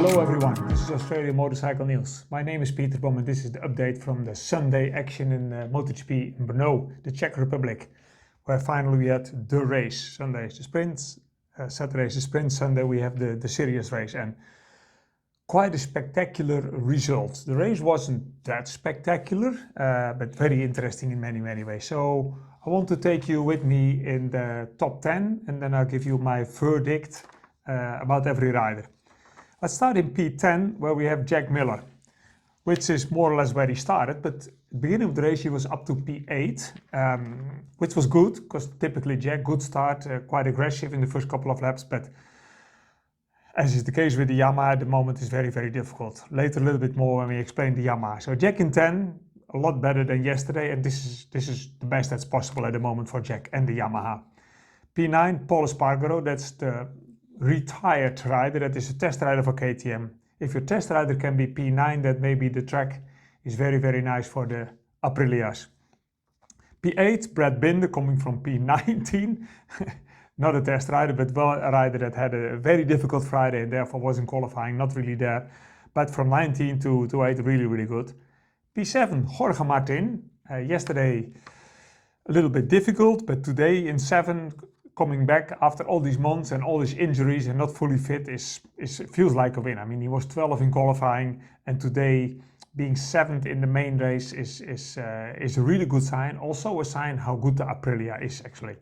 Hello everyone, this is Australian Motorcycle News. My name is Peter Bom and this is the update from the Sunday action in MotageP Brno, the Czech Republic, where finally we had the race. Sunday is the sprints, Saturday is the sprint, Sunday we have the serious race, and quite a spectacular result. The race wasn't that spectacular, but very interesting in many ways. So I want to take you with me in the top 10 and then I'll give you my verdict about every rider. Let's start in P10 where we have Jack Miller, which is more or less where he started, but at the beginning of the race he was up to P8, which was good because typically Jack, good start, quite aggressive in the first couple of laps, but as is the case with the Yamaha, at the moment is very difficult. Later a little bit more when we explain the Yamaha. So Jack in 10, a lot better than yesterday, and this is the best that's possible at the moment for Jack and the Yamaha. P9, Paul Espargaro, that's the retired rider, that is a test rider for KTM. If your test rider can be P9, that maybe the track is very nice for the Aprilias. P8, Brad Binder coming from P19, not a test rider, but well a rider that had a very difficult Friday and therefore wasn't qualifying, not really there. But from 19 to 8, really good. P7, Jorge Martin, yesterday a little bit difficult, but today in 7, coming back after all these months and all these injuries and not fully fit feels like a win. I mean, he was 12 in qualifying and today being 7th in the main race is a really good sign. Also a sign how good the Aprilia is actually.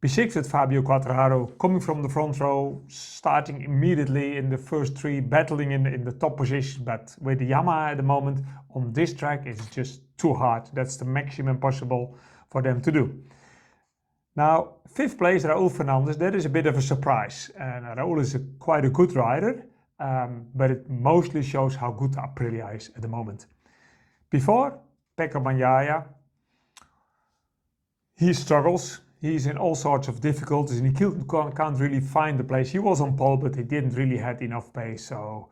P6 with Fabio Quartararo coming from the front row, starting immediately in the first 3, battling in the top position, but with the Yamaha at the moment on this track it's just too hard. That's the maximum possible for them to do. Now, 5th place, Raúl Fernandez, that is a bit of a surprise. And Raúl is quite a good rider, but it mostly shows how good the Aprilia is at the moment. Before, Pecco Bagnaia, he struggles. He's in all sorts of difficulties and he can't really find the place. He was on pole, but he didn't really have enough pace. So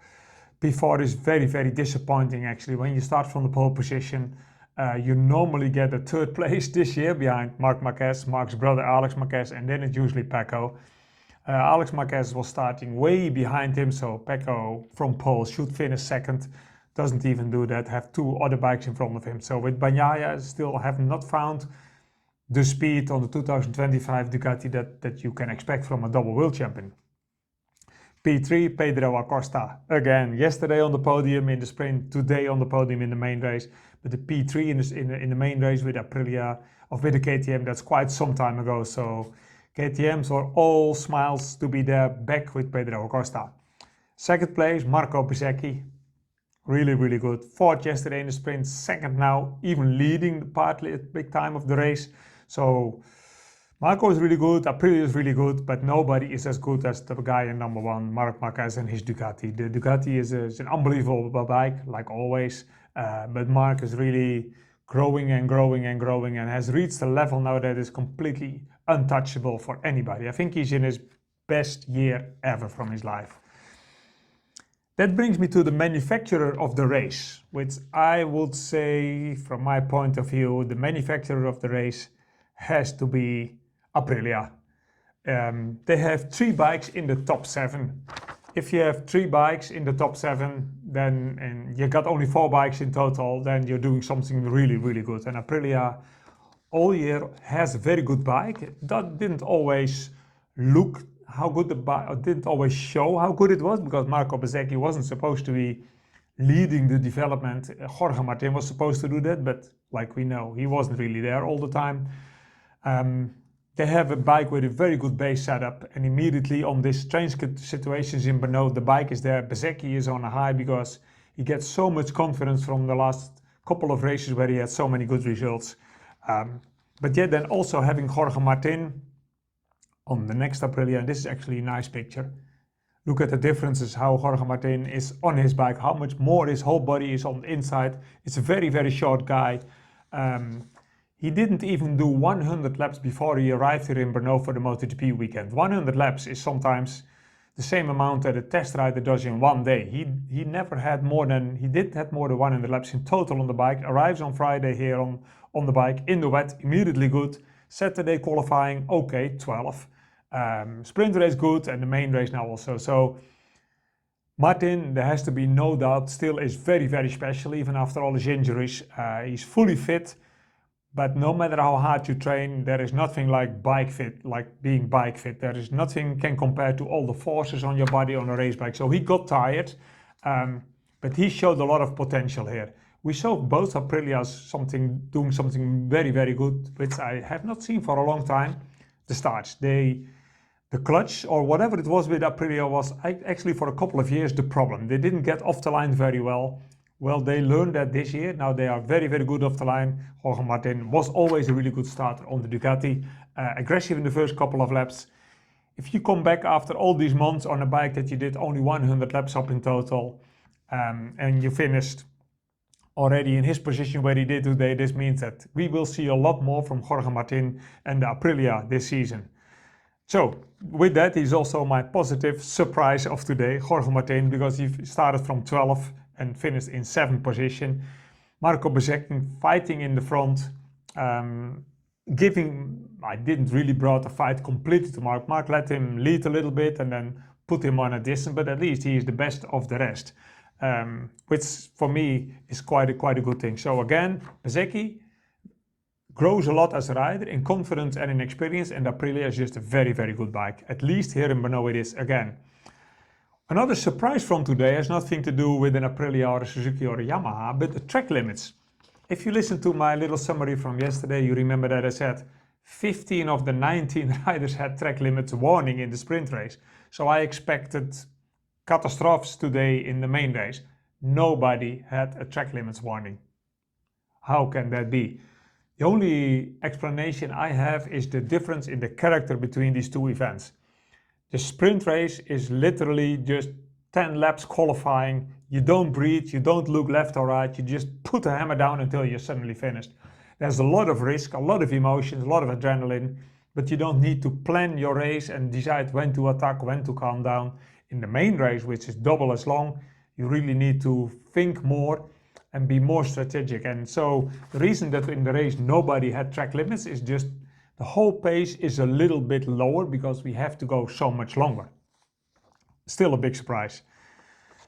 P4 is very disappointing actually. When you start from the pole position, you normally get a 3rd place this year behind Marc Marquez, Marc's brother Alex Marquez, and then it's usually Pecco. Alex Marquez was starting way behind him, so Pecco from pole should finish 2nd. Doesn't even do that, have 2 other bikes in front of him. So with Bagnaia, still have not found the speed on the 2025 Ducati that you can expect from a double world champion. P3, Pedro Acosta, again, yesterday on the podium in the sprint, today on the podium in the main race, but the P3 in the main race with Aprilia, or with the KTM, that's quite some time ago, so KTMs are all smiles to be there, back with Pedro Acosta. 2nd place, Marco Bezzecchi, really good. 4th yesterday in the sprint, 2nd now, even leading the partly at big time of the race. So Marco is really good, Aprilia is really good, but nobody is as good as the guy in number 1, Marc Marquez and his Ducati. The Ducati is an unbelievable bike, like always, but Marc is really growing and has reached a level now that is completely untouchable for anybody. I think he's in his best year ever from his life. That brings me to the manufacturer of the race, which I would say, from my point of view, the manufacturer of the race has to be Aprilia. They have 3 bikes in the top 7. If you have 3 bikes in the top 7, then and you got only 4 bikes in total, then you're doing something really good. And Aprilia all year has a very good bike. That didn't always look how good the bike, or didn't always show how good it was, because Marco Bezzecchi wasn't supposed to be leading the development. Jorge Martin was supposed to do that, but like we know, he wasn't really there all the time. They have a bike with a very good base setup, and immediately on this strange situations in Brno, the bike is there. Bezzecchi is on a high because he gets so much confidence from the last couple of races where he had so many good results. But yet then also having Jorge Martin on the next Aprilia, and this is actually a nice picture. Look at the differences, how Jorge Martin is on his bike, how much more his whole body is on the inside. It's a very short guy. He didn't even do 100 laps before he arrived here in Brno for the MotoGP weekend. 100 laps is sometimes the same amount that a test rider does in one day. He never had more than, he did have more than 100 laps in total on the bike. Arrives on Friday here on the bike in the wet, immediately good. Saturday qualifying, okay, 12. Sprint race good, and the main race now also. So Martin, there has to be no doubt, still is very, very special, even after all his injuries. He's fully fit, but no matter how hard you train, there is nothing like bike fit, like being bike fit. There is nothing can compare to all the forces on your body on a race bike. So he got tired, but he showed a lot of potential here. We saw both Aprilias doing something very, very good, which I have not seen for a long time. The starts, the clutch or whatever it was with Aprilia was actually for a couple of years the problem. They didn't get off the line very well. Well, they learned that this year. Now they are very, very good off the line. Jorge Martin was always a really good starter on the Ducati, aggressive in the first couple of laps. If you come back after all these months on a bike that you did only 100 laps up in total, and you finished already in his position where he did today, this means that we will see a lot more from Jorge Martin and the Aprilia this season. So with that, he's also my positive surprise of today, Jorge Martin, because he started from 12 and finished in 7th position. Marco Bezzecchi fighting in the front, I didn't really brought the fight completely to Marc. Marc let him lead a little bit and then put him on a distance, but at least he is the best of the rest, which for me is quite a good thing. So again, Bezzecchi grows a lot as a rider in confidence and in experience, and Aprilia is just a very, very good bike. At least here in Brno it is again. Another surprise from today has nothing to do with an Aprilia or a Suzuki or a Yamaha, but the track limits. If you listen to my little summary from yesterday, you remember that I said 15 of the 19 riders had track limits warning in the sprint race. So I expected catastrophes today in the main race. Nobody had a track limits warning. How can that be? The only explanation I have is the difference in the character between these two events. The sprint race is literally just 10 laps qualifying. You don't breathe, you don't look left or right, you just put the hammer down until you're suddenly finished. There's a lot of risk, a lot of emotions, a lot of adrenaline, but you don't need to plan your race and decide when to attack, when to calm down. In the main race, which is double as long, you really need to think more and be more strategic. And so the reason that in the race nobody had track limits is just the whole pace is a little bit lower because we have to go so much longer. Still a big surprise.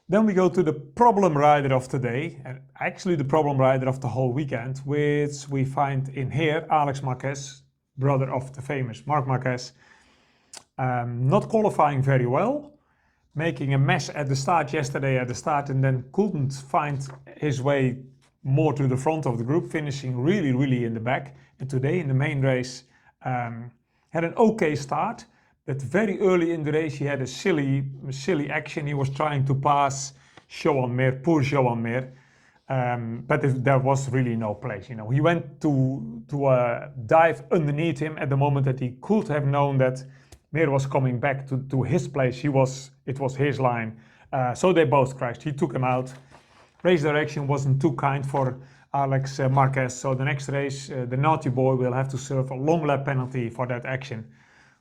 Then we go to the problem rider of today, and actually the problem rider of the whole weekend, which we find in here, Alex Marquez, brother of the famous Marc Marquez, not qualifying very well, making a mess at the start yesterday and then couldn't find his way more to the front of the group, finishing really, really in the back. And today in the main race had an okay start, but very early in the race he had a silly action. He was trying to pass poor Joan Mir, but there was really no place. He went to dive underneath him at the moment that he could have known that Mir was coming back to his place. It was his line. So they both crashed. He took him out. Race direction wasn't too kind for Alex Marquez. So the next race, the naughty boy will have to serve a long lap penalty for that action.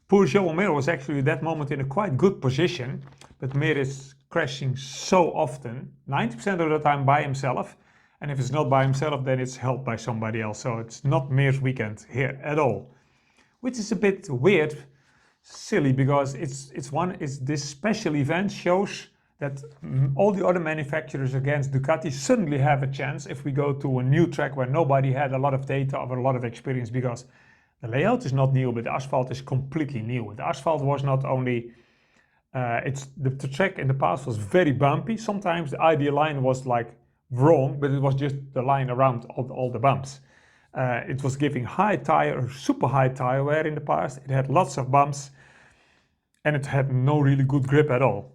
Poor Joan Mir was actually at that moment in a quite good position, but Mir is crashing so often, 90% of the time by himself. And if it's not by himself, then it's helped by somebody else. So it's not Mir's weekend here at all, which is a bit weird. Silly, because this special event shows that all the other manufacturers against Ducati suddenly have a chance if we go to a new track where nobody had a lot of data or a lot of experience, because the layout is not new, but the asphalt is completely new. The asphalt was not only, the track in the past was very bumpy. Sometimes the ideal line was like wrong, but it was just the line around all the bumps. It was giving super high tire wear in the past. It had lots of bumps and it had no really good grip at all.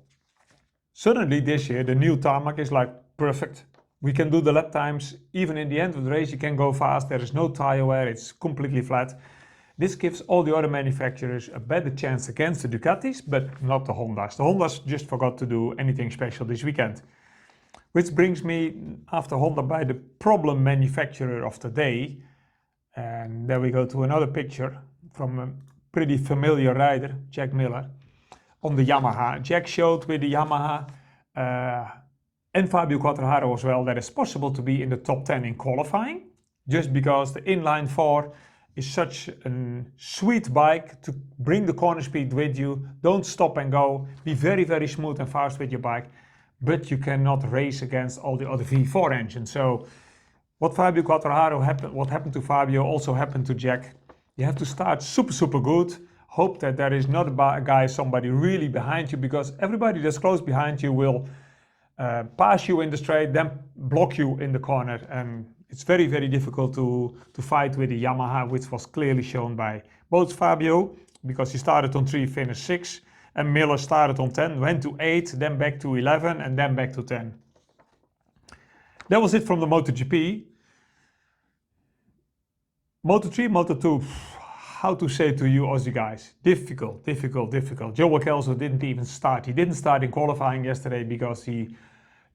Suddenly this year, the new tarmac is like perfect. We can do the lap times. Even in the end of the race, you can go fast. There is no tire wear. It's completely flat. This gives all the other manufacturers a better chance against the Ducatis, but not the Hondas. The Hondas just forgot to do anything special this weekend. Which brings me, after Honda, by the problem manufacturer of the day. And there we go to another picture from a pretty familiar rider, Jack Miller, on the Yamaha. Jack showed with the Yamaha and Fabio Quartararo as well that it's possible to be in the top 10 in qualifying, just because the inline 4 is such a sweet bike to bring the corner speed with you. Don't stop and go. Be very, very smooth and fast with your bike. but you cannot race against all the other V4 engines. So what Fabio Quartararo happened, what happened to Fabio also happened to Jack. You have to start super good. Hope that there is not a guy, somebody really behind you, because everybody that's close behind you will pass you in the straight, then block you in the corner. And it's very difficult to fight with the Yamaha, which was clearly shown by both Fabio, because he started on 3, finished 6, and Miller started on 10, went to 8, then back to 11, and then back to 10. That was it from the MotoGP. Moto3, Moto2, how to say to you Aussie guys, difficult. Joe Kelso didn't even start. He didn't start in qualifying yesterday because he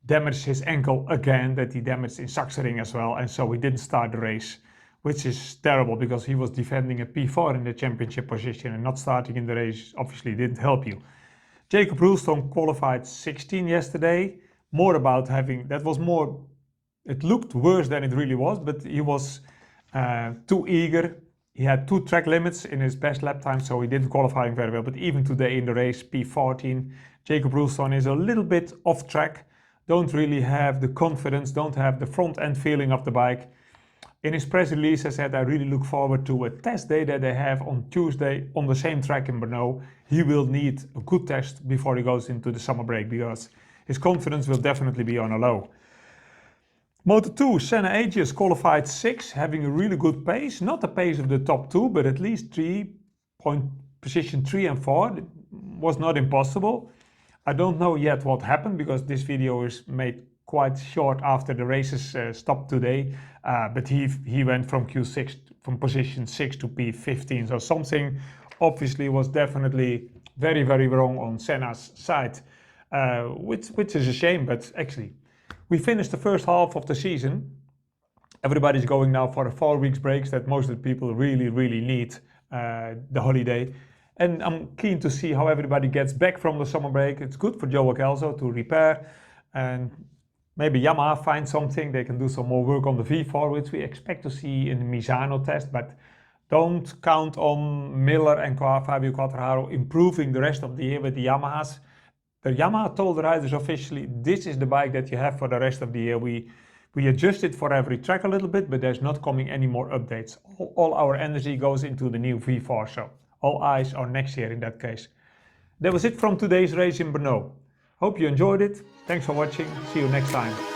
damaged his ankle again, that he damaged in Sachsenring as well, and so he didn't start the race, which is terrible because he was defending a P4 in the championship position, and not starting in the race obviously didn't help you. Jacob Roulstone qualified 16 yesterday. More about having, that was more, it looked worse than it really was, but he was too eager. He had 2 track limits in his best lap time, so he didn't qualify very well. But even today in the race, P14, Jacob Roulstone is a little bit off track. Don't really have the confidence, don't have the front end feeling of the bike. In his press release, I said I really look forward to a test day that they have on Tuesday on the same track in Brno. He will need a good test before he goes into the summer break, because his confidence will definitely be on a low. Moto2, Senna Agius qualified 6th, having a really good pace. Not the pace of the top 2, but at least position 3 and 4. It was not impossible. I don't know yet what happened, because this video is made quite short after the races stopped today. But he went from Q6, from position 6 to P15. So something obviously was definitely very wrong on Senna's side, which is a shame, but actually. We finished the first half of the season. Everybody's going now for a 4 weeks breaks that most of the people really need, the holiday. And I'm keen to see how everybody gets back from the summer break. It's good for Joe Kelso to repair, and maybe Yamaha finds something. They can do some more work on the V4, which we expect to see in the Misano test, but don't count on Miller and Fabio Quartararo improving the rest of the year with the Yamahas. The Yamaha told the riders officially, this is the bike that you have for the rest of the year. We adjust it for every track a little bit, but there's not coming any more updates. All our energy goes into the new V4, so all eyes are next year in that case. That was it from today's race in Brno. Hope you enjoyed it. Thanks for watching. See you next time.